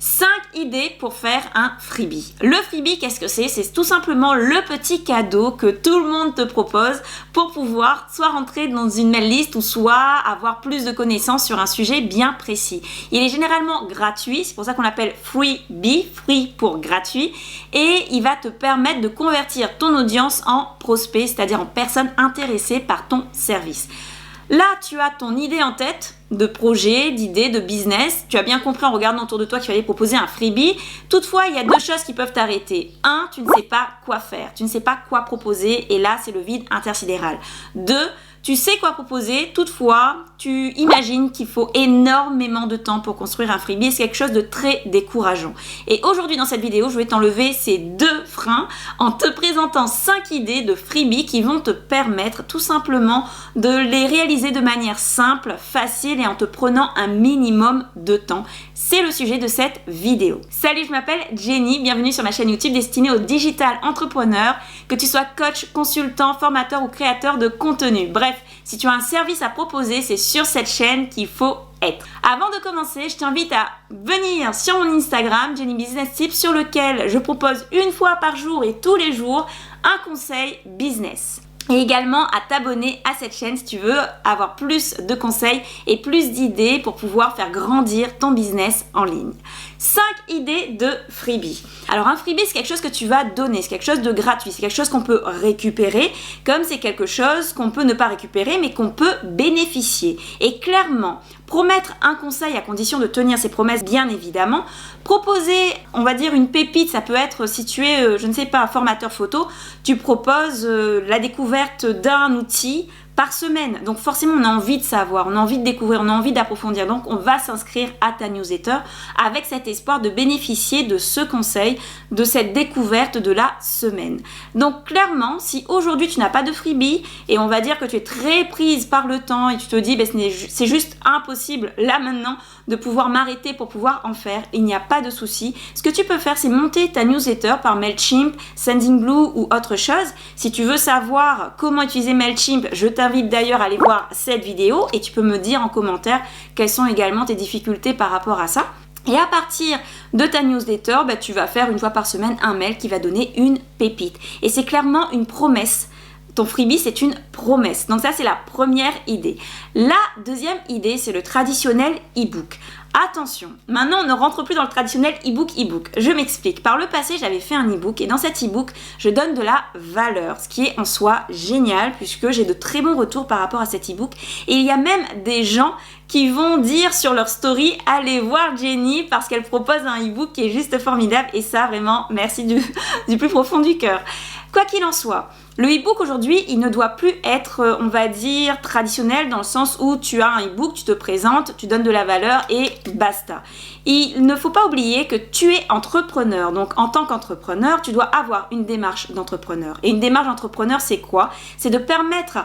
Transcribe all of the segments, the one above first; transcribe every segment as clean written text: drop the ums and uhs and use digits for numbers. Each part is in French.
5 idées pour faire un freebie. Le freebie, qu'est-ce que c'est? C'est tout simplement le petit cadeau que tout le monde te propose pour pouvoir soit rentrer dans une mail list ou soit avoir plus de connaissances sur un sujet bien précis. Il est généralement gratuit, c'est pour ça qu'on l'appelle freebie, free pour gratuit, et il va te permettre de convertir ton audience en prospect, c'est-à-dire en personnes intéressées par ton service. Là, tu as ton idée en tête de projet, d'idée, de business. Tu as bien compris en regardant autour de toi qu'il fallait proposer un freebie. Toutefois, il y a 2 choses qui peuvent t'arrêter. 1, tu ne sais pas quoi faire. Tu ne sais pas quoi proposer et là, c'est le vide intersidéral. 2, tu sais quoi proposer, toutefois, tu imagines qu'il faut énormément de temps pour construire un freebie. C'est quelque chose de très décourageant. Et aujourd'hui, dans cette vidéo, je vais t'enlever ces 2 freins en te présentant 5 idées de freebie qui vont te permettre tout simplement de les réaliser de manière simple, facile et en te prenant un minimum de temps. C'est le sujet de cette vidéo. Salut, je m'appelle Jenny, bienvenue sur ma chaîne YouTube destinée aux digital entrepreneurs, que tu sois coach, consultant, formateur ou créateur de contenu. Bref, si tu as un service à proposer, c'est sur cette chaîne qu'il faut être. Avant de commencer, je t'invite à venir sur mon Instagram, Jenny Business Tips, sur lequel je propose une fois par jour et tous les jours un conseil business. Et également à t'abonner à cette chaîne si tu veux avoir plus de conseils et plus d'idées pour pouvoir faire grandir ton business en ligne. 5 idées de freebie. Alors un freebie, c'est quelque chose que tu vas donner, c'est quelque chose de gratuit, c'est quelque chose qu'on peut récupérer, comme c'est quelque chose qu'on peut ne pas récupérer mais qu'on peut bénéficier. Et clairement, promettre un conseil à condition de tenir ses promesses, bien évidemment. Proposer, on va dire, une pépite, ça peut être si tu es, je ne sais pas, un formateur photo, tu proposes la découverte d'un outil par semaine. Donc forcément, on a envie de savoir, on a envie de découvrir, on a envie d'approfondir. Donc on va s'inscrire à ta newsletter avec cet espoir de bénéficier de ce conseil, de cette découverte de la semaine. Donc clairement, si aujourd'hui tu n'as pas de freebie et on va dire que tu es très prise par le temps et tu te dis c'est juste impossible là maintenant de pouvoir m'arrêter pour pouvoir en faire, il n'y a pas de souci. Ce que tu peux faire, c'est monter ta newsletter par Mailchimp, Sendinblue ou autre chose. Si tu veux savoir comment utiliser Mailchimp, je t'invite d'ailleurs à aller voir cette vidéo et tu peux me dire en commentaire quelles sont également tes difficultés par rapport à ça. Et à partir de ta newsletter, tu vas faire une fois par semaine un mail qui va donner une pépite. Et c'est clairement une promesse. Ton freebie, c'est une promesse. Donc ça, c'est la première idée. La deuxième idée, c'est le traditionnel e-book. Attention, maintenant on ne rentre plus dans le traditionnel e-book. Je m'explique. Par le passé, j'avais fait un e-book et dans cet e-book, je donne de la valeur, ce qui est en soi génial puisque j'ai de très bons retours par rapport à cet e-book. Et il y a même des gens qui vont dire sur leur story « Allez voir Jenny parce qu'elle propose un e-book qui est juste formidable. » Et ça, vraiment, merci du plus profond du cœur. Quoi qu'il en soit, le e-book aujourd'hui, il ne doit plus être, on va dire, traditionnel dans le sens où tu as un e-book, tu te présentes, tu donnes de la valeur et basta. Il ne faut pas oublier que tu es entrepreneur. Donc, en tant qu'entrepreneur, tu dois avoir une démarche d'entrepreneur. Et une démarche d'entrepreneur, c'est quoi? C'est de permettre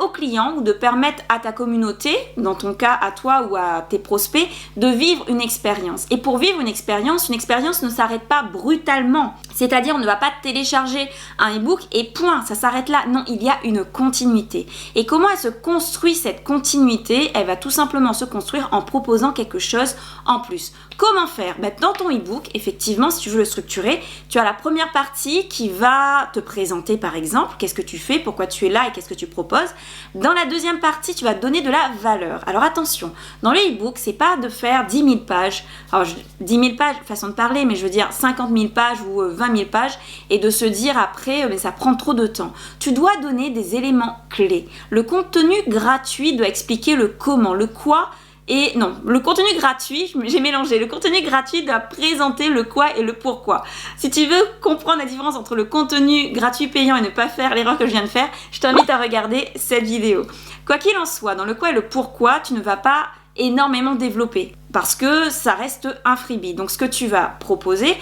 au client ou de permettre à ta communauté, dans ton cas à toi ou à tes prospects, de vivre une expérience. Et pour vivre une expérience ne s'arrête pas brutalement. C'est-à-dire on ne va pas télécharger un e-book et point, ça s'arrête là. Non, il y a une continuité. Et comment elle se construit cette continuité? Elle va tout simplement se construire en proposant quelque chose en plus. Comment faire? Dans ton e-book, effectivement, si tu veux le structurer, tu as la première partie qui va te présenter par exemple, qu'est-ce que tu fais, pourquoi tu es là et qu'est-ce que tu proposes. Dans la deuxième partie, tu vas donner de la valeur. Alors attention, dans le e-book, c'est pas de faire 10 000 pages. Alors 10 000 pages, façon de parler, mais je veux dire 50 000 pages ou 20 000 pages et de se dire après, mais ça prend trop de temps. Tu dois donner des éléments clés. Le contenu gratuit doit expliquer le comment, le quoi. Et non, le contenu gratuit, j'ai mélangé, le contenu gratuit doit présenter le quoi et le pourquoi. Si tu veux comprendre la différence entre le contenu gratuit payant et ne pas faire l'erreur que je viens de faire, je t'invite à regarder cette vidéo. Quoi qu'il en soit, dans le quoi et le pourquoi, tu ne vas pas énormément développer parce que ça reste un freebie. Donc ce que tu vas proposer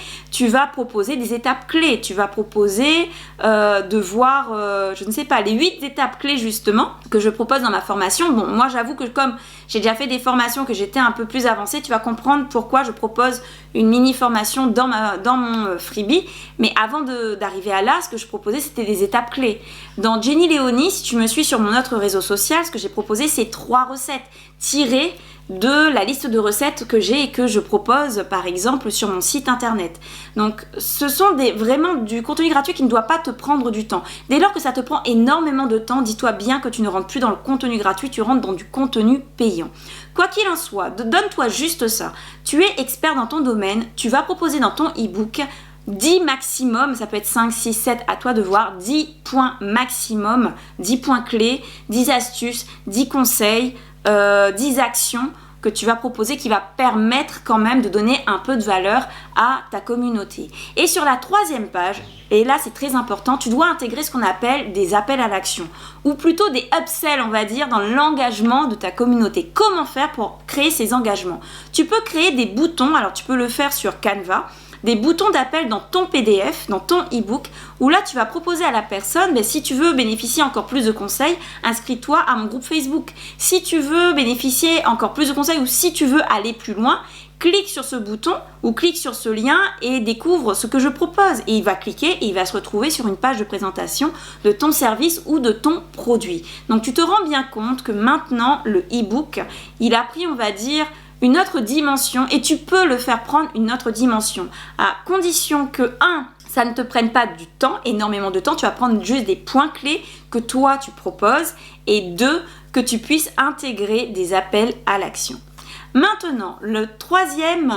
des étapes clés. Tu vas proposer de voir, je ne sais pas, les 8 étapes clés justement que je propose dans ma formation. Bon, moi j'avoue que comme j'ai déjà fait des formations que j'étais un peu plus avancée, tu vas comprendre pourquoi je propose une mini formation dans mon freebie. Mais avant d'arriver à là, ce que je proposais, c'était des étapes clés. Dans Jenny Léonie, si tu me suis sur mon autre réseau social, ce que j'ai proposé, c'est 3 recettes tirées de la liste de recettes que j'ai et que je propose par exemple sur mon site internet. Donc ce sont vraiment du contenu gratuit qui ne doit pas te prendre du temps. Dès lors que ça te prend énormément de temps, dis-toi bien que tu ne rentres plus dans le contenu gratuit, tu rentres dans du contenu payant. Quoi qu'il en soit, donne-toi juste ça. Tu es expert dans ton domaine, tu vas proposer dans ton e-book 10 maximum, ça peut être 5, 6, 7, à toi de voir, 10 points maximum, 10 points clés, 10 astuces, 10 conseils, 10 actions que tu vas proposer qui va permettre quand même de donner un peu de valeur à ta communauté. Et sur la 3e page, et là c'est très important, tu dois intégrer ce qu'on appelle des appels à l'action ou plutôt des upsells, on va dire, dans l'engagement de ta communauté. Comment faire pour créer ces engagements? Tu peux créer des boutons, alors tu peux le faire sur Canva, des boutons d'appel dans ton PDF, dans ton e-book, où là tu vas proposer à la personne, si tu veux bénéficier encore plus de conseils, inscris-toi à mon groupe Facebook. Si tu veux bénéficier encore plus de conseils ou si tu veux aller plus loin, clique sur ce bouton ou clique sur ce lien et découvre ce que je propose. Et il va cliquer et il va se retrouver sur une page de présentation de ton service ou de ton produit. Donc tu te rends bien compte que maintenant le e-book, il a pris, on va dire, une autre dimension et tu peux le faire prendre une autre dimension à condition que ça ne te prenne pas du temps, énormément de temps, tu vas prendre juste des points clés que toi tu proposes et 2, que tu puisses intégrer des appels à l'action. Maintenant, la troisième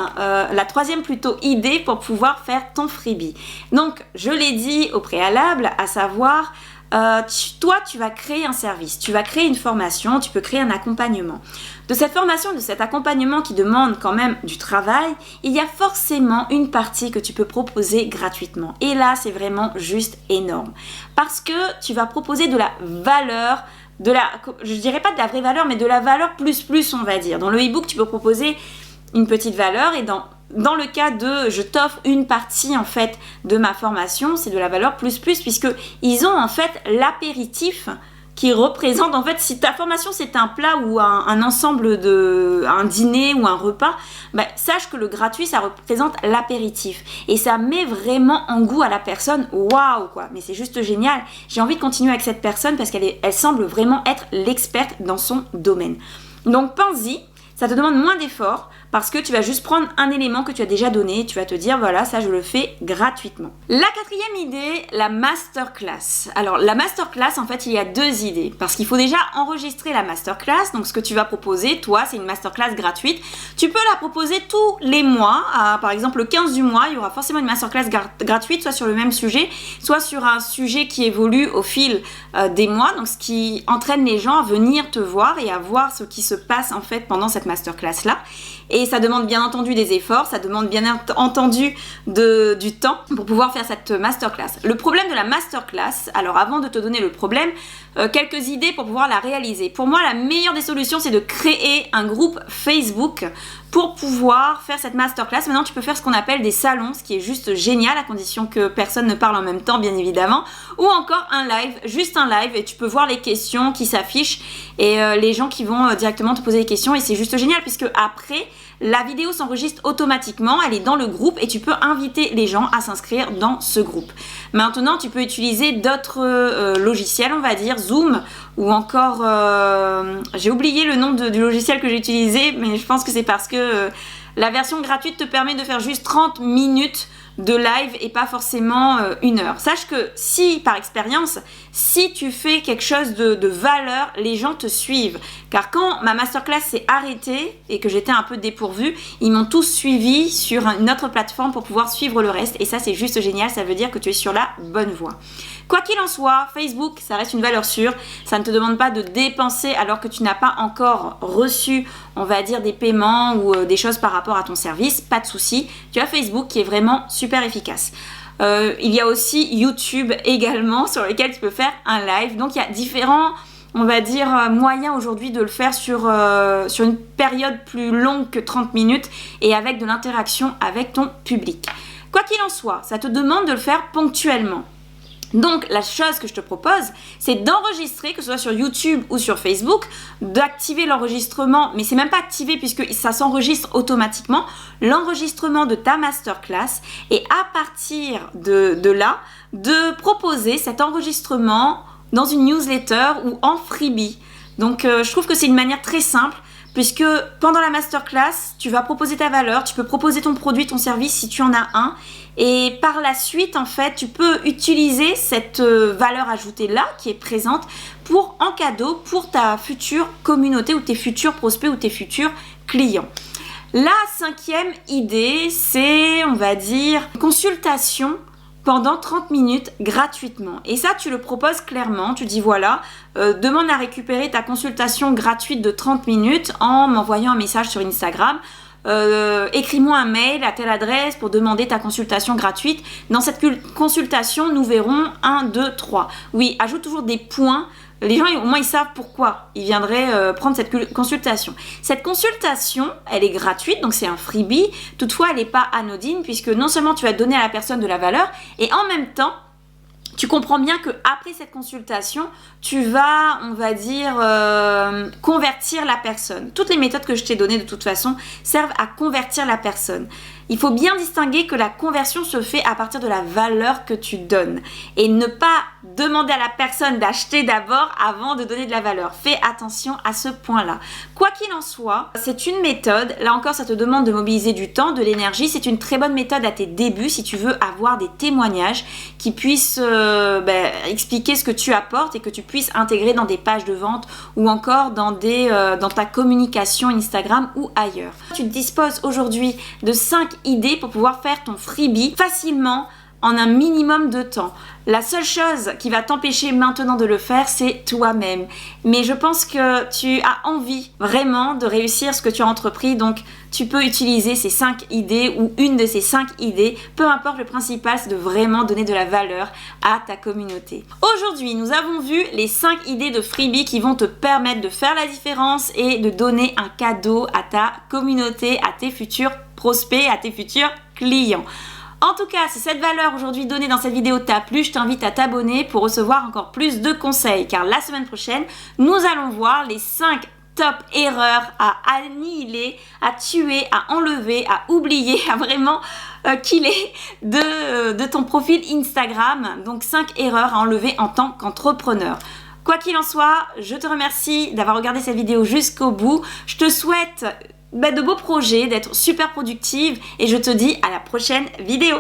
plutôt idée pour pouvoir faire ton freebie. Donc, je l'ai dit au préalable, à savoir, toi, tu vas créer un service, tu vas créer une formation, tu peux créer un accompagnement. De cette formation, de cet accompagnement qui demande quand même du travail, il y a forcément une partie que tu peux proposer gratuitement. Et là, c'est vraiment juste énorme. Parce que tu vas proposer de la valeur, je dirais pas de la vraie valeur, mais de la valeur plus, on va dire. Dans le e-book, tu peux proposer une petite valeur et dans le cas de je t'offre une partie en fait de ma formation, c'est de la valeur plus puisque ils ont en fait l'apéritif qui représente en fait, si ta formation c'est un plat ou un ensemble un dîner ou un repas, sache que le gratuit ça représente l'apéritif et ça met vraiment en goût à la personne. Waouh quoi, mais c'est juste génial, j'ai envie de continuer avec cette personne parce qu'elle semble vraiment être l'experte dans son domaine. Donc pense-y, ça te demande moins d'efforts parce que tu vas juste prendre un élément que tu as déjà donné et tu vas te dire voilà, ça je le fais gratuitement. La 4e idée, la masterclass. Alors la masterclass, en fait il y a 2 idées parce qu'il faut déjà enregistrer la masterclass. Donc ce que tu vas proposer, toi, c'est une masterclass gratuite. Tu peux la proposer tous les mois, par exemple le 15 du mois, il y aura forcément une masterclass gratuite, soit sur le même sujet, soit sur un sujet qui évolue au fil des mois. Donc ce qui entraîne les gens à venir te voir et à voir ce qui se passe en fait pendant cette masterclass là. Et ça demande bien entendu des efforts, ça demande bien entendu du temps pour pouvoir faire cette masterclass. Le problème de la masterclass, alors avant de te donner le problème, quelques idées pour pouvoir la réaliser. Pour moi, la meilleure des solutions, c'est de créer un groupe Facebook pour pouvoir faire cette masterclass. Maintenant, tu peux faire ce qu'on appelle des salons, ce qui est juste génial, à condition que personne ne parle en même temps, bien évidemment. Ou encore un live, juste un live, et tu peux voir les questions qui s'affichent et les gens qui vont directement te poser des questions. Et c'est juste génial, puisque après, la vidéo s'enregistre automatiquement, elle est dans le groupe et tu peux inviter les gens à s'inscrire dans ce groupe. Maintenant, tu peux utiliser d'autres logiciels, on va dire, Zoom ou encore, j'ai oublié le nom du logiciel que j'ai utilisé, mais je pense que c'est parce que la version gratuite te permet de faire juste 30 minutes de live et pas forcément 1 heure. Sache que si, par expérience, si tu fais quelque chose de valeur, les gens te suivent. Car quand ma masterclass s'est arrêtée et que j'étais un peu dépourvue, ils m'ont tous suivi sur une autre plateforme pour pouvoir suivre le reste. Et ça, c'est juste génial. Ça veut dire que tu es sur la bonne voie. Quoi qu'il en soit, Facebook, ça reste une valeur sûre. Ça ne te demande pas de dépenser alors que tu n'as pas encore reçu, on va dire, des paiements ou des choses par rapport à ton service. Pas de souci. Tu as Facebook qui est vraiment super efficace. Il y a aussi YouTube également sur lequel tu peux faire un live. Donc il y a différents, on va dire, moyens aujourd'hui de le faire sur une période plus longue que 30 minutes et avec de l'interaction avec ton public. Quoi qu'il en soit, ça te demande de le faire ponctuellement. Donc la chose que je te propose, c'est d'enregistrer, que ce soit sur YouTube ou sur Facebook, d'activer l'enregistrement, mais c'est même pas activé puisque ça s'enregistre automatiquement, l'enregistrement de ta masterclass et à partir de là, de proposer cet enregistrement dans une newsletter ou en freebie. Donc je trouve que c'est une manière très simple. puisque pendant la masterclass, tu vas proposer ta valeur, tu peux proposer ton produit, ton service si tu en as un. Et par la suite, en fait, tu peux utiliser cette valeur ajoutée-là qui est présente en cadeau pour ta future communauté ou tes futurs prospects ou tes futurs clients. La 5e idée, c'est, on va dire, consultation pendant 30 minutes gratuitement. Et ça, tu le proposes clairement. Tu dis voilà, demande à récupérer ta consultation gratuite de 30 minutes en m'envoyant un message sur Instagram. Écris-moi un mail à telle adresse pour demander ta consultation gratuite. Dans cette consultation, nous verrons 1, 2, 3. Oui, ajoute toujours des points. Les gens, au moins, ils savent pourquoi ils viendraient prendre cette consultation. Cette consultation, elle est gratuite, donc c'est un freebie. Toutefois, elle n'est pas anodine puisque non seulement tu vas donner à la personne de la valeur et en même temps, tu comprends bien qu'après cette consultation, tu vas, on va dire, convertir la personne. Toutes les méthodes que je t'ai données de toute façon servent à convertir la personne. Il faut bien distinguer que la conversion se fait à partir de la valeur que tu donnes et ne pas demander à la personne d'acheter d'abord avant de donner de la valeur. Fais attention à ce point-là. Quoi qu'il en soit, c'est une méthode. Là encore, ça te demande de mobiliser du temps, de l'énergie. C'est une très bonne méthode à tes débuts si tu veux avoir des témoignages qui puissent expliquer ce que tu apportes et que tu puisses intégrer dans des pages de vente ou encore dans ta communication Instagram ou ailleurs. Tu disposes aujourd'hui de 5 idées pour pouvoir faire ton freebie facilement en un minimum de temps. La seule chose qui va t'empêcher maintenant de le faire, c'est toi-même. Mais je pense que tu as envie vraiment de réussir ce que tu as entrepris, donc tu peux utiliser ces 5 idées ou une de ces 5 idées, peu importe, le principal c'est de vraiment donner de la valeur à ta communauté. Aujourd'hui, nous avons vu les 5 idées de freebie qui vont te permettre de faire la différence et de donner un cadeau à ta communauté, à tes futurs prospects, à tes futurs clients. En tout cas, si cette valeur aujourd'hui donnée dans cette vidéo t'a plu, je t'invite à t'abonner pour recevoir encore plus de conseils. Car la semaine prochaine, nous allons voir les 5 top erreurs à annihiler, à tuer, à enlever, à oublier, à vraiment killer de ton profil Instagram. Donc 5 erreurs à enlever en tant qu'entrepreneur. Quoi qu'il en soit, je te remercie d'avoir regardé cette vidéo jusqu'au bout. Je te souhaite de beaux projets, d'être super productive et je te dis à la prochaine vidéo.